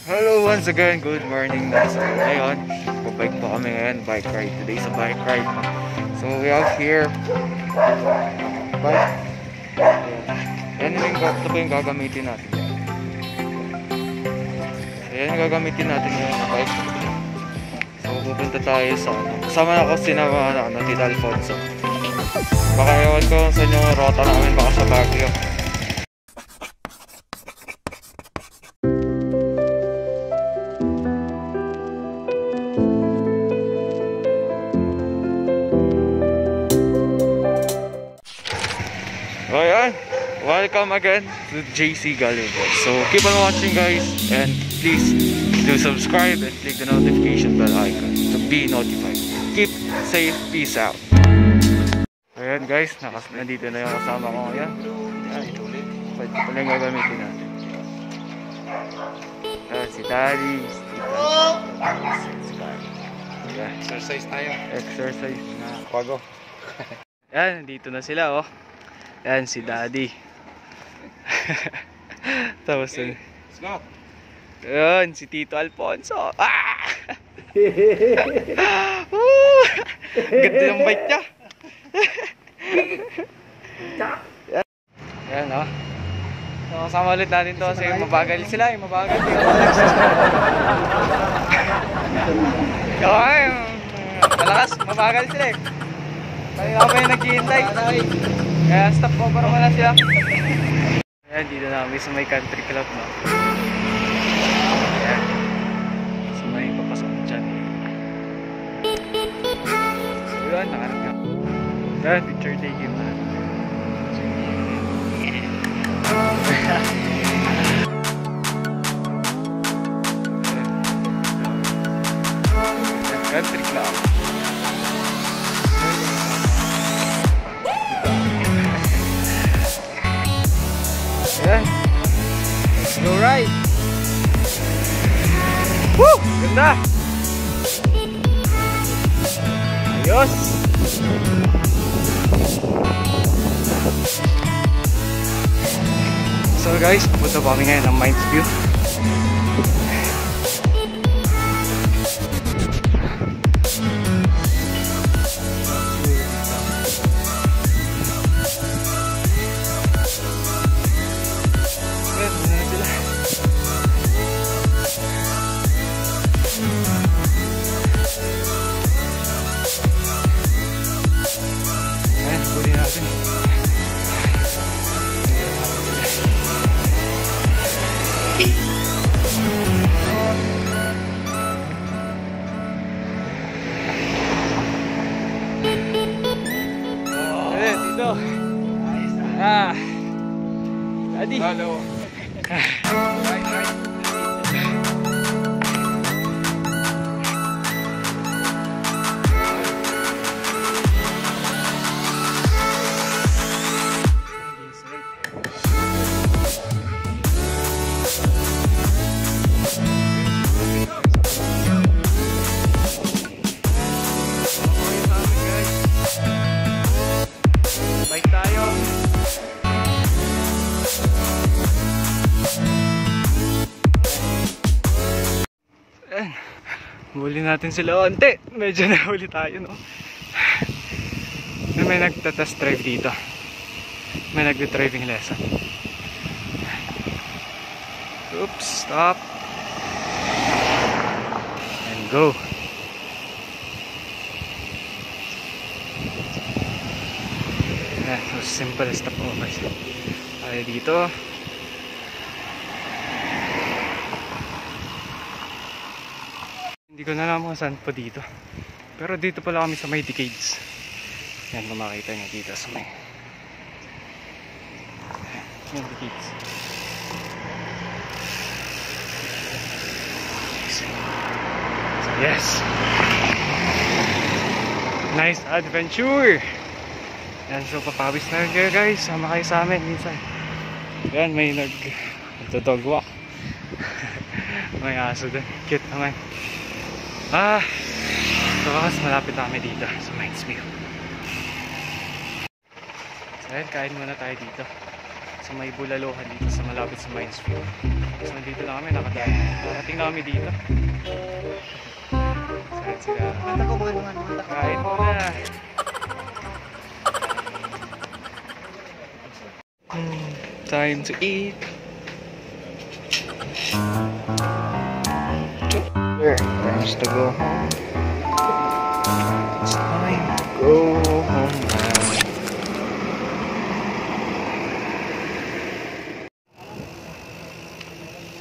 Hello once again, good morning na. So ngayon, pabike po kami ngayon, bike ride. Today sa bike ride. So we have here bike. Yan yung gagamitin natin. Yan yung gagamitin natin yung bike. So pupunta tayo sa kasama na ako sinama na Tita Alfonso. Baka ewan ko sa inyo rota namin, baka sa Baguio. So ayan, welcome again to JC Galibot. So keep on watching guys, and please do subscribe and click the notification bell icon to be notified. Keep safe, peace out. So ayan guys, nandito na yung kasama ko ngayon. Pwede pala yung gagamitin natin. Ayan, si Daddy, yeah. Exercise tayo. Exercise na kwago. Ayan, dito na sila oh. Ayan si Daddy. Tapos Okay, let's go. ayan si Tito Alfonso. Ah! Ganda yung bike niya. Ayan o. So, kasama ulit natin to kasi mabagal sila. Mabagal. Malakas, mabagal sila eh. Kanina pa yung naghihintay. Kaya stop over muna sila. Ayan, dito na kami sa may country club no. Ayan. So may papasok dyan. So yun, nakarap yun. Ayan, picture taking na. Country club. Ayan. Let's go ride. Woo! Ganda! Ayos! So guys, pupunta po kami ngayon ng Mines View. Daddy. Hello. Right. Bike tayo. Huli natin sila onte. Medyo nahuli tayo no. May nagta-test drive dito. May nagde-driving lesson. Oops, stop. And go. Ayan, so simple stop mo guys. Tayo dito. Hindi ko na alam kung saan po dito. Pero dito pala kami sa may Decades. Yan, kung makita nyo dito sa may yan, Decades. So, yes! Nice adventure! Yan, so papawis na rin kayo guys. Sama kayo sa amin minsan. Yan, may nag-dog walk. May aso dun. Cute naman. So malapit na kami dito sa Mines View. So ayun, kain muna tayo dito sa may Bulaluhan dito sa malapit sa Mines Field. So nandito na kami, nakadaan. Narating na kami dito. Saan sila? Kain muna. Time to eat. Times to go home. It's time to go home now.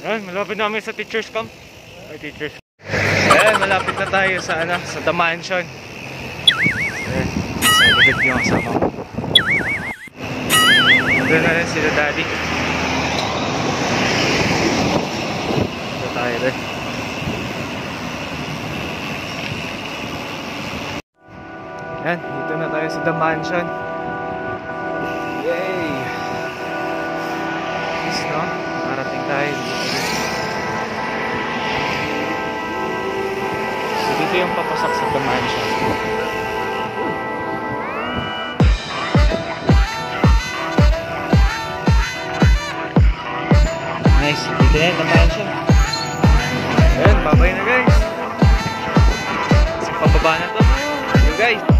Ayan, malapit namin sa teacher's camp. Ay, teacher's. Ayan, malapit na tayo sa ano, sa The Mansion. Ayan, sa likod yung kasama ko. Doon na rin sila daddy. Dito tayo rin. Ayan, dito na tayo sa The Mansion. Yay! Yes, no? Marating tayo dito. So, dito yung papasak sa The Mansion. Nice, dito na yung The Mansion. Ayan, babay na guys. Sa pababa na to. See you guys.